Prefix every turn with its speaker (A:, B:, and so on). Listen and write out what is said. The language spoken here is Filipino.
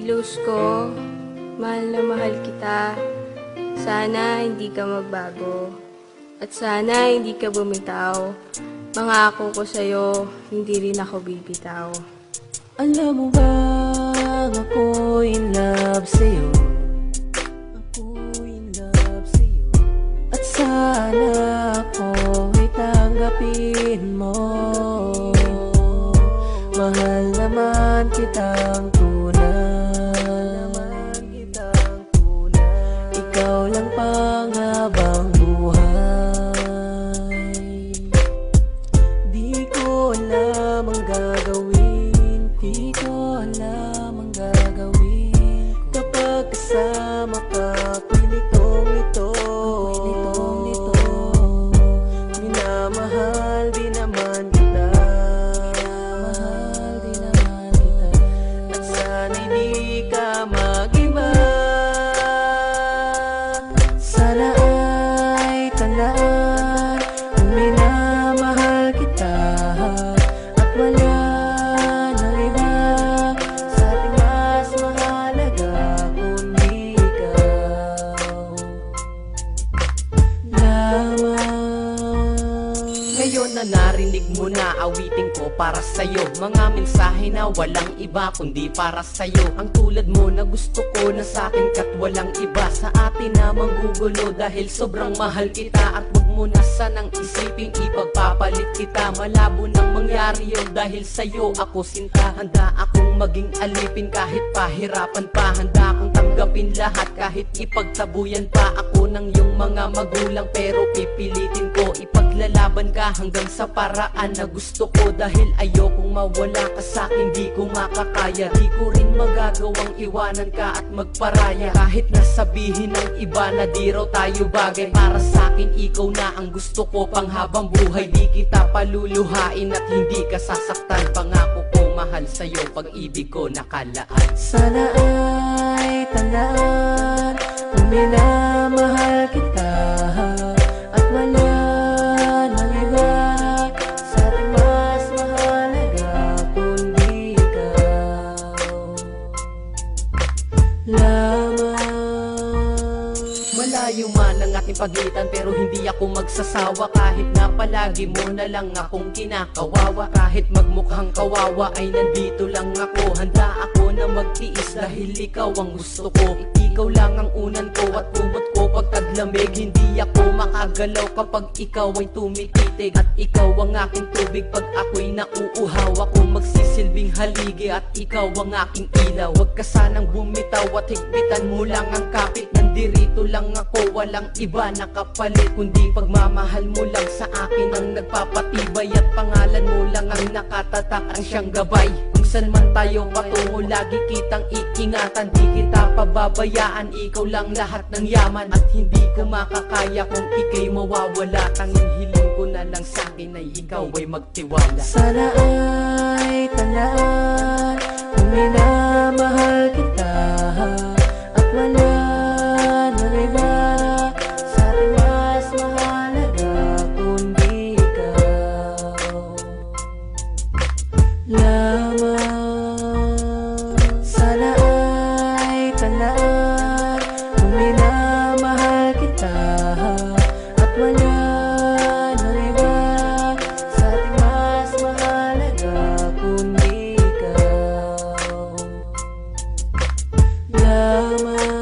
A: Luz ko, mahal na mahal kita. Sana hindi ka magbago. At sana hindi ka bumitaw. Mangako ko sa'yo, hindi rin ako bibitaw.
B: Alam mo ba, ako in love sa'yo. Ako in love sa'yo. At sana ako'y tanggapin mo. Mahal naman kitang ikaw lang panghabang buhay. Di ko alam ang gagawin, di ko alam ang gagawin kapag kasama ka, ako'y litong-lito. Minamahal di naman kita, at sana'y di ka mag-iba. Sana ay tandaan kung minamahal kita, at wala nang iba sa ating mas mahalaga kundi ikaw lamang.
C: Ngayon na narinig mo na awitin ko para sa'yo, mga mensahe na walang iba kundi para sa'yo. Ang tulad mo na gusto ko na sa'kin kat walang iba sa atin na manggugulo dahil sobrang mahal kita. At wag mo na sanang isiping ipagpapalit kita, malabo nang mangyari yun dahil sa'yo ako sinta. Handa akong maging alipin kahit pahirapan pa, handa akong tanggapin lahat kahit ipagtabuyan pa ako ng iyong mga magulang. Pero pipilitin ko ipaglalaban ka hanggang sa paraan na gusto ko, dahil ayokong mawala ka sa'kin, di ko makakaya. Di ko rin magagawang iwanan ka at magparaya, kahit nasabihin ng iba na di raw tayo bagay. Para sa'kin ikaw na ang gusto ko panghabang buhay, di kita paluluhain at hindi ka sasaktan. Pangako ko mahal sa'yo, pag-ibig ko nakalaan.
B: Sana ay tandaan kung minamahal kita, at wala nang iba sa ating mas mahalaga kundi ikaw lamang.
C: Malayo man ang ating pagitan pero hindi ako magsasawa, kahit na palagi mo na lang akong kinakawawa. Kahit magmukhang kawawa ay nandito lang ako, handa ako na magtiis dahil ikaw ang gusto ko. Ikaw lang ang unan ko at kumot ko pag taglamig. Hindi ako makagalaw kapag ikaw ay tumititig, at ikaw ang aking tubig pag ako'y nauuhaw. Ako magsisilbing haligi at ikaw ang aking ilaw. Huwag ka sanang bumitaw at higpitan mo lang ang kapit. Nandirito lang ako, walang iba nakapalit kundi pagmamahal mo lang sa akin ang nagpapatibay, at pangalan mo lang ang nakatatak ang siyang gabay. Kung saan man tayo patungo lagi kitang iingatan, di kita pababayaan. Ikaw lang lahat ng yaman at hindi ko makakaya kung ika'y mawawala. Tanging hiling ko na lang sa'kin ay ikaw ay magtiwala.
B: Sana ay tandaan kung minamahal kita, at wala nang iba sa ating mas mahalaga kundi ikaw lamang. Sana ay tandaan kung minamahal kita, at wala nang iba sa ating mas mahalaga kundi ikaw lamang.